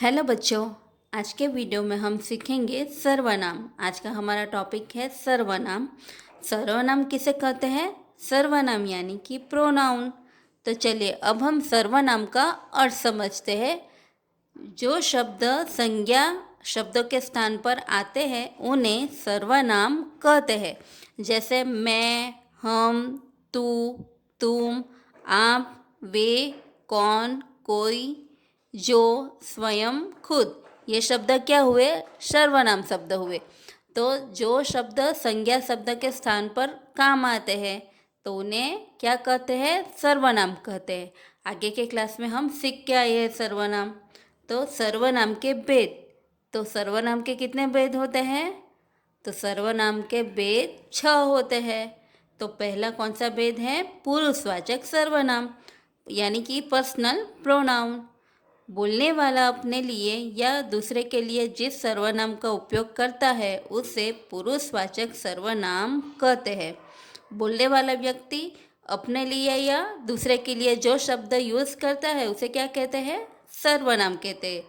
Hello बच्चों। आज के वीडियो में हम सीखेंगे सर्वनाम। आज का हमारा टॉपिक है सर्वनाम। सर्वनाम किसे कहते हैं? सर्वनाम यानी कि प्रोनाउन। तो चलिए अब हम सर्वनाम का अर्थ समझते हैं। जो शब्द संज्ञा शब्दों के स्थान पर आते हैं उन्हें सर्वनाम कहते हैं। जैसे मैं, हम, तू, तुम, आप, वे, कौन, कोई, जो, स्वयं, खुद। ये शब्द क्या हुए? सर्वनाम शब्द हुए। तो जो शब्द संज्ञा शब्द के स्थान पर काम आते हैं तो उन्हें क्या कहते हैं? सर्वनाम कहते हैं। आगे के क्लास में हम सीख के आए हैं सर्वनाम। तो सर्वनाम के भेद। तो सर्वनाम के कितने भेद होते हैं? तो सर्वनाम के भेद 6 होते हैं। तो पहला कौन सा भेद है? पुरुषवाचक सर्वनाम यानी कि पर्सनल प्रोनाउन। बोलने वाला अपने लिए या दूसरे के लिए जिस सर्वनाम का उपयोग करता है उसे पुरुषवाचक सर्वनाम कहते हैं। बोलने वाला व्यक्ति अपने लिए या दूसरे के लिए जो शब्द यूज़ करता है उसे क्या कहते हैं? सर्वनाम कहते हैं,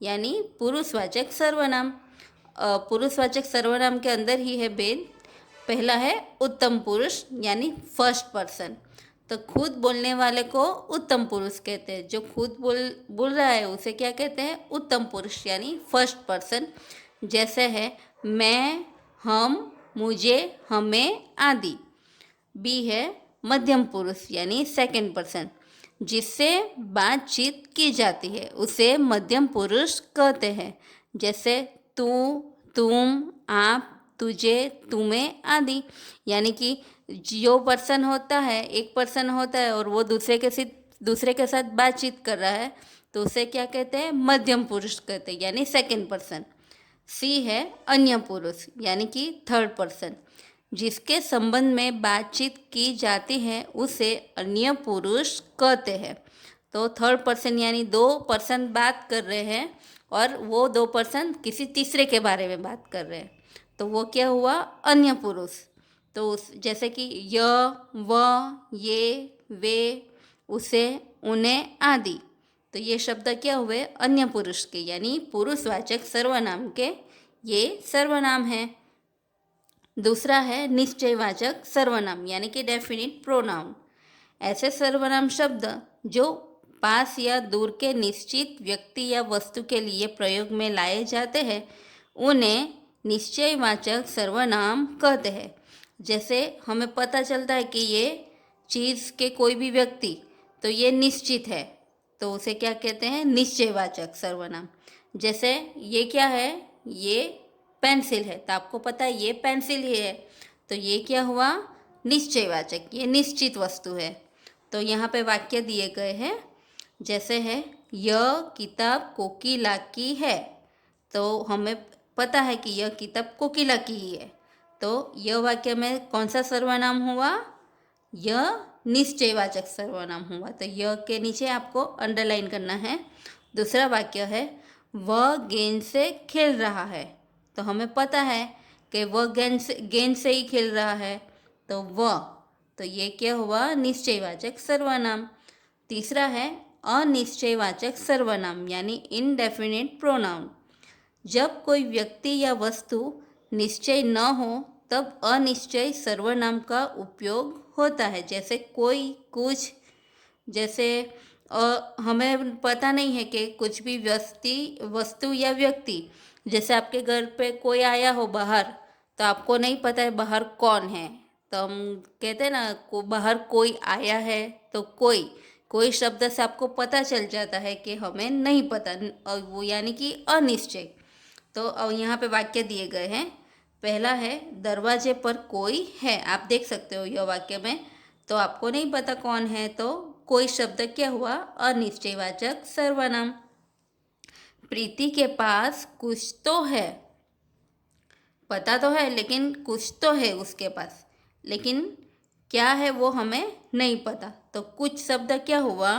यानी पुरुषवाचक सर्वनाम। पुरुषवाचक सर्वनाम के अंदर ही है भेद। पहला है उत्तम पुरुष यानी फर्स्ट पर्सन। तो खुद बोलने वाले को उत्तम पुरुष कहते हैं। जो खुद बोल रहा है उसे क्या कहते हैं? उत्तम पुरुष यानी फर्स्ट पर्सन। जैसे है मैं, हम, मुझे, हमें आदि। बी है मध्यम पुरुष यानी सेकंड पर्सन। जिससे बातचीत की जाती है उसे मध्यम पुरुष कहते हैं। जैसे तू, तुम, आप, तुझे, तुम्हें आदि। यानी कि जो पर्सन होता है, एक पर्सन होता है और वो दूसरे के साथ बातचीत कर रहा है तो उसे क्या कहते हैं? मध्यम पुरुष कहते हैं यानी सेकंड पर्सन। सी है अन्य पुरुष यानी कि थर्ड पर्सन। जिसके संबंध में बातचीत की जाती है उसे अन्य पुरुष कहते हैं। तो थर्ड पर्सन यानी 2 पर्सन बात कर रहे हैं और वो 2 पर्सन किसी तीसरे के बारे में बात कर रहे हैं तो वो क्या हुआ? अन्य पुरुष। तो जैसे कि यह, वह, ये, वे, उसे, उन्हें आदि। तो ये शब्द क्या हुए? अन्य पुरुष के यानी पुरुषवाचक सर्वनाम के ये सर्वनाम है। दूसरा है निश्चयवाचक सर्वनाम यानी कि डेफिनिट प्रोनाउन। ऐसे सर्वनाम शब्द जो पास या दूर के निश्चित व्यक्ति या वस्तु के लिए प्रयोग में लाए जाते हैं उन्हें निश्चयवाचक सर्वनाम कहते हैं। जैसे हमें पता चलता है कि ये चीज़ के कोई भी व्यक्ति तो ये निश्चित है तो उसे क्या कहते हैं? निश्चयवाचक सर्वनाम। जैसे ये क्या है? ये पेंसिल है तो आपको पता है ये पेंसिल ही है तो ये क्या हुआ? निश्चयवाचक, ये निश्चित वस्तु है। तो यहाँ पे वाक्य दिए गए हैं। जैसे है यह किताब कोकिला की है तो हमें पता है कि यह किताब कोकिला की ही है। तो यह वाक्य में कौन सा सर्वनाम हुआ? यह निश्चयवाचक सर्वनाम हुआ। तो यह के नीचे आपको अंडरलाइन करना है। दूसरा वाक्य है वह गेंद से खेल रहा है तो हमें पता है कि वह गेंद से ही खेल रहा है तो वह। तो ये क्या हुआ? निश्चयवाचक सर्वनाम। तीसरा है अनिश्चयवाचक सर्वनाम यानी इनडेफिनिट प्रोनाउन। जब कोई व्यक्ति या वस्तु निश्चय न हो तब अनिश्चय सर्वनाम का उपयोग होता है। जैसे कोई, कुछ। जैसे हमें पता नहीं है कि कुछ भी वस्तु या व्यक्ति, जैसे आपके घर पे कोई आया हो बाहर तो आपको नहीं पता है बाहर कौन है तो हम कहते हैं ना बाहर कोई आया है तो कोई शब्द से आपको पता चल जाता है कि हमें नहीं पता और वो यानी कि अनिश्चय। तो अब यहाँ पे वाक्य दिए गए हैं। पहला है दरवाजे पर कोई है। आप देख सकते हो यह वाक्य में तो आपको नहीं पता कौन है तो कोई शब्द क्या हुआ? अनिश्चयवाचक सर्वनाम। प्रीति के पास कुछ तो है। पता तो है लेकिन कुछ तो है उसके पास, लेकिन क्या है वो हमें नहीं पता। तो कुछ शब्द क्या हुआ?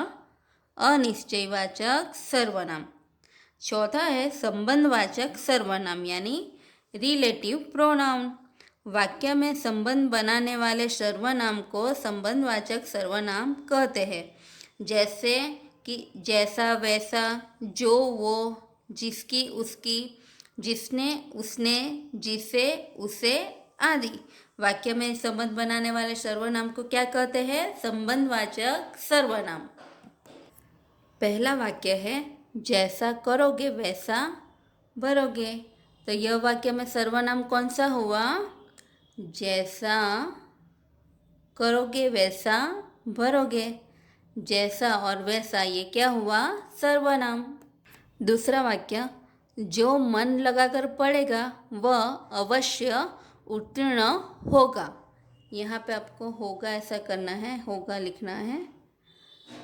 अनिश्चयवाचक सर्वनाम। चौथा है संबंधवाचक सर्वनाम यानी रिलेटिव प्रोनाउन। वाक्य में संबंध बनाने वाले सर्वनाम को संबंधवाचक सर्वनाम कहते हैं। जैसे कि जैसा, वैसा, जो, वो, जिसकी, उसकी, जिसने, उसने, जिसे, उसे आदि। वाक्य में संबंध बनाने वाले सर्वनाम को क्या कहते हैं? संबंधवाचक सर्वनाम। पहला वाक्य है जैसा करोगे वैसा भरोगे। तो यह वाक्य में सर्वनाम कौन सा हुआ? जैसा करोगे वैसा भरोगे। जैसा और वैसा ये क्या हुआ? सर्वनाम। दूसरा वाक्य जो मन लगाकर पढ़ेगा वह अवश्य उत्तीर्ण होगा। यहाँ पे आपको होगा ऐसा करना है, होगा लिखना है।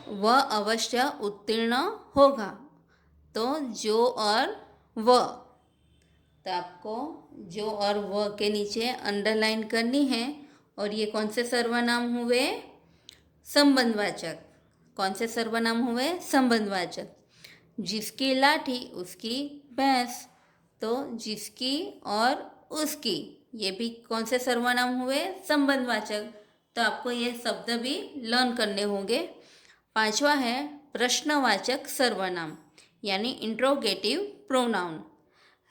वह अवश्य उत्तीर्ण होगा। तो जो और वह, तो आपको जो और वह के नीचे अंडरलाइन करनी है। और ये कौन से सर्वनाम हुए? संबंधवाचक। कौन से सर्वनाम हुए? संबंधवाचक। जिसकी लाठी उसकी भैंस, तो जिसकी और उसकी ये भी कौन से सर्वनाम हुए? संबंधवाचक। तो आपको ये शब्द भी लर्न करने होंगे। पांचवा है प्रश्नवाचक सर्वनाम यानी इंट्रोगेटिव प्रोनाउन।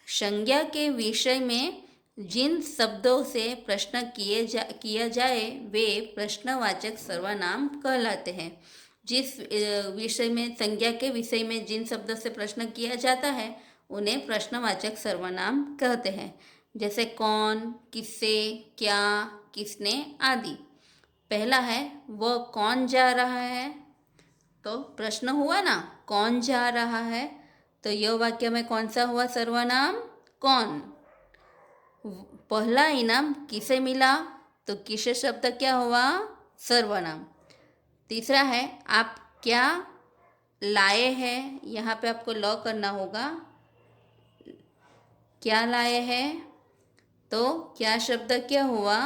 संज्ञा के विषय में जिन शब्दों से प्रश्न किया जाए वे प्रश्नवाचक सर्वनाम कहलाते हैं। जिस विषय में, संज्ञा के विषय में जिन शब्दों से प्रश्न किया जाता है उन्हें प्रश्नवाचक सर्वनाम कहते हैं। जैसे कौन, किससे, क्या, किसने आदि। पहला है वह कौन जा रहा है। तो प्रश्न हुआ ना, कौन जा रहा है। तो यह वाक्य में कौन सा हुआ सर्वनाम? कौन। पहला इनाम किसे मिला। तो किसे शब्द क्या हुआ? सर्वनाम। तीसरा है आप क्या लाए हैं। यहाँ पे आपको ल करना होगा। क्या लाए हैं। तो क्या शब्द क्या हुआ?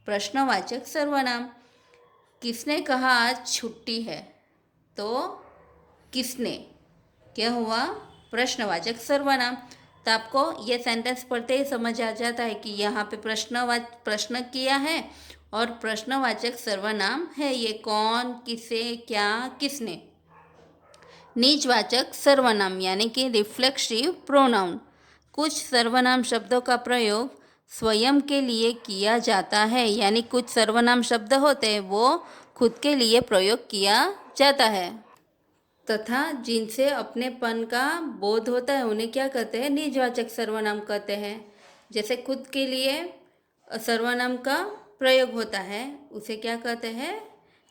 प्रश्नवाचक सर्वनाम। किसने कहा आज छुट्टी है। तो किसने क्या हुआ? प्रश्नवाचक सर्वनाम। तो आपको ये सेंटेंस पढ़ते ही समझ आ जाता है कि यहाँ पे प्रश्न किया है और प्रश्नवाचक सर्वनाम है ये कौन, किसे, क्या, किसने। निजवाचक सर्वनाम यानी कि रिफ्लेक्सिव प्रोनाउन। कुछ सर्वनाम शब्दों का प्रयोग स्वयं के लिए किया जाता है, यानी कुछ सर्वनाम शब्द होते हैं वो खुद के लिए प्रयोग किया जाता है। तथा जिनसे अपनेपन का बोध होता है उन्हें क्या कहते हैं? निजवाचक सर्वनाम कहते हैं। जैसे खुद के लिए सर्वनाम का प्रयोग होता है उसे क्या कहते हैं?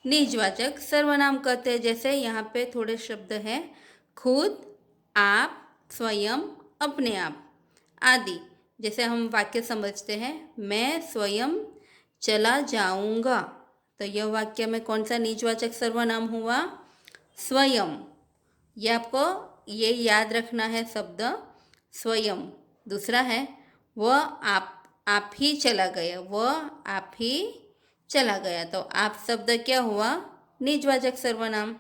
निजवाचक सर्वनाम कहते हैं। जैसे यहाँ पे थोड़े शब्द हैं, खुद, आप, स्वयं, अपने आप आदि। जैसे हम वाक्य समझते हैं, मैं स्वयं चला जाऊंगा। तो यह वाक्य में कौन सा निजवाचक सर्वनाम हुआ? स्वयं। ये आपको ये याद रखना है शब्द स्वयं। दूसरा है वह आप ही चला गया। वह आप ही चला गया। तो आप शब्द क्या हुआ? निजवाचक सर्वनाम।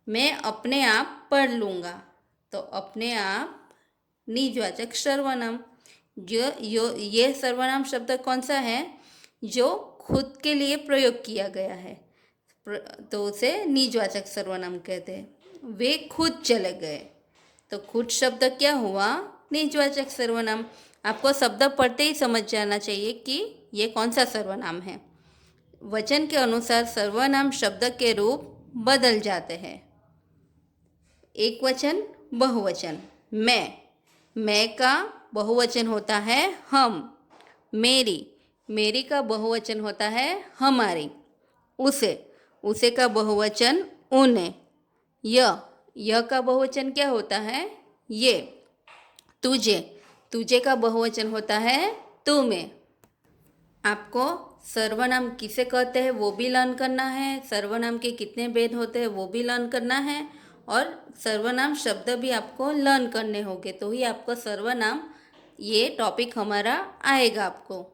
मैं अपने आप पढ़ लूँगा। तो अपने आप निजवाचक सर्वनाम। ये सर्वनाम शब्द कौन सा है? जो खुद के लिए प्रयोग किया गया है तो उसे निजवाचक सर्वनाम कहते हैं। वे खुद चले गए। तो खुद शब्द क्या हुआ? निजवाचक सर्वनाम। आपको शब्द पढ़ते ही समझ जाना चाहिए कि ये कौन सा सर्वनाम है। वचन के अनुसार सर्वनाम शब्द के रूप बदल जाते हैं। एक वचन, बहुवचन। मैं का बहुवचन होता है हम। मेरी का बहुवचन होता है हमारी। उसे का बहुवचन उन्हें। यह का बहुवचन क्या होता है? ये। तुझे का बहुवचन होता है तुम्हें। आपको सर्वनाम किसे कहते हैं वो भी लर्न करना है, सर्वनाम के कितने भेद होते हैं वो भी लर्न करना है, और सर्वनाम शब्द भी आपको लर्न करने होंगे, तो ही आपको सर्वनाम ये टॉपिक हमारा आएगा आपको।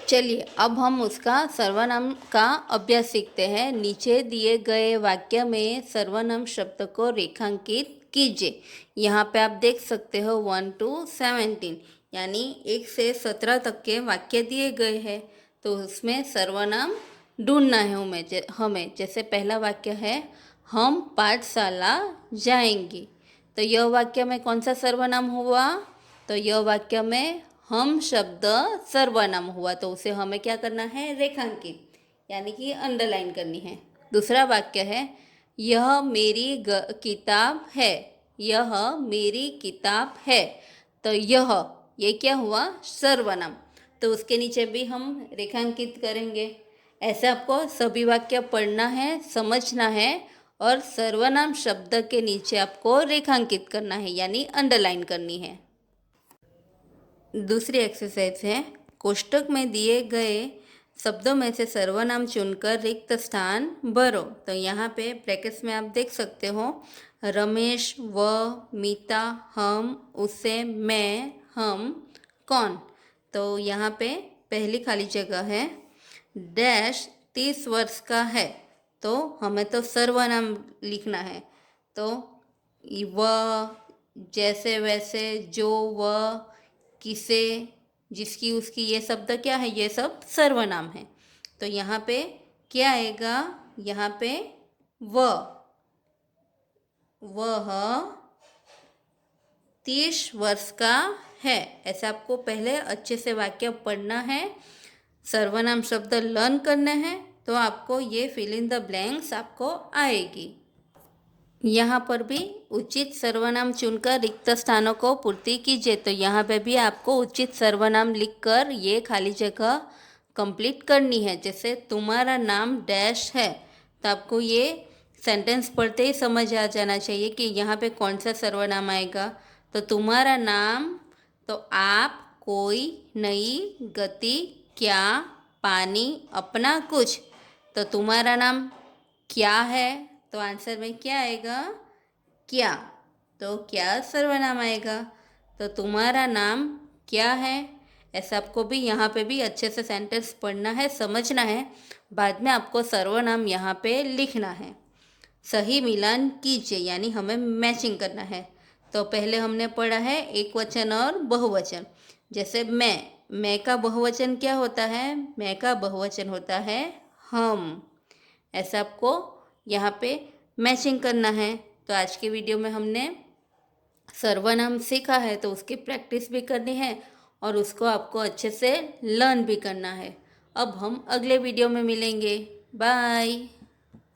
चलिए अब हम उसका सर्वनाम का अभ्यास सीखते हैं। नीचे दिए गए वाक्य में सर्वनाम शब्द को रेखांकित कीजिए। यहाँ पे आप देख सकते हो 1 to 17 यानी 1 से 17 तक के वाक्य दिए गए हैं। तो उसमें सर्वनाम ढूंढना है हमें। जैसे पहला वाक्य है हम पाठशाला जाएंगे। तो यह वाक्य में कौन सा सर्वनाम हुआ? तो यह वाक्य में हम शब्द सर्वनाम हुआ, तो उसे हमें क्या करना है? रेखांकित यानी कि अंडरलाइन करनी है। दूसरा वाक्य है यह मेरी किताब है, यह मेरी किताब है। तो ये क्या हुआ? सर्वनाम, तो उसके नीचे भी हम रेखांकित करेंगे। ऐसे आपको सभी वाक्य पढ़ना है, समझना है और सर्वनाम शब्द के नीचे आपको रेखांकित करना है यानी अंडरलाइन करनी है। दूसरी एक्सरसाइज है कोष्टक में दिए गए शब्दों में से सर्वनाम चुनकर रिक्त स्थान भरो। तो यहाँ पे ब्रैकेट्स में आप देख सकते हो रमेश, वह, मीता, हम, उसे, मैं, हम, कौन। तो यहाँ पे पहली खाली जगह है डैश 30 वर्ष का है, तो हमें तो सर्वनाम लिखना है। तो वह, जैसे वैसे, जो, वह, किसे, जिसकी, उसकी, ये शब्द क्या है? ये सब सर्वनाम है। तो यहाँ पे क्या आएगा? यहाँ पे वह 30 वर्ष का है। ऐसे आपको पहले अच्छे से वाक्य पढ़ना है, सर्वनाम शब्द लर्न करने हैं, तो आपको ये फिल इन द ब्लैंक्स आपको आएगी। यहाँ पर भी उचित सर्वनाम चुनकर रिक्त स्थानों को पूर्ति कीजिए। तो यहाँ पे भी आपको उचित सर्वनाम लिखकर ये खाली जगह कंप्लीट करनी है। जैसे तुम्हारा नाम डैश है, तो आपको ये सेंटेंस पढ़ते ही समझ आ जाना चाहिए कि यहाँ पे कौन सा सर्वनाम आएगा। तो तुम्हारा नाम, तो आप, कोई, नई, गति, क्या, पानी, अपना, कुछ। तो तुम्हारा नाम क्या है, तो आंसर में क्या आएगा? क्या। तो क्या सर्वनाम आएगा। तो तुम्हारा नाम क्या है, ऐसा आपको भी यहाँ पे भी अच्छे से सेंटेंस पढ़ना है, समझना है, बाद में आपको सर्वनाम यहाँ पे लिखना है। सही मिलान कीजिए यानी हमें मैचिंग करना है। तो पहले हमने पढ़ा है एक वचन और बहुवचन। जैसे मैं का बहुवचन क्या होता है? मैं का बहुवचन होता है हम। ऐसा आपको यहाँ पे मैचिंग करना है। तो आज के वीडियो में हमने सर्वनाम सीखा है, तो उसकी प्रैक्टिस भी करनी है और उसको आपको अच्छे से लर्न भी करना है। अब हम अगले वीडियो में मिलेंगे। बाय।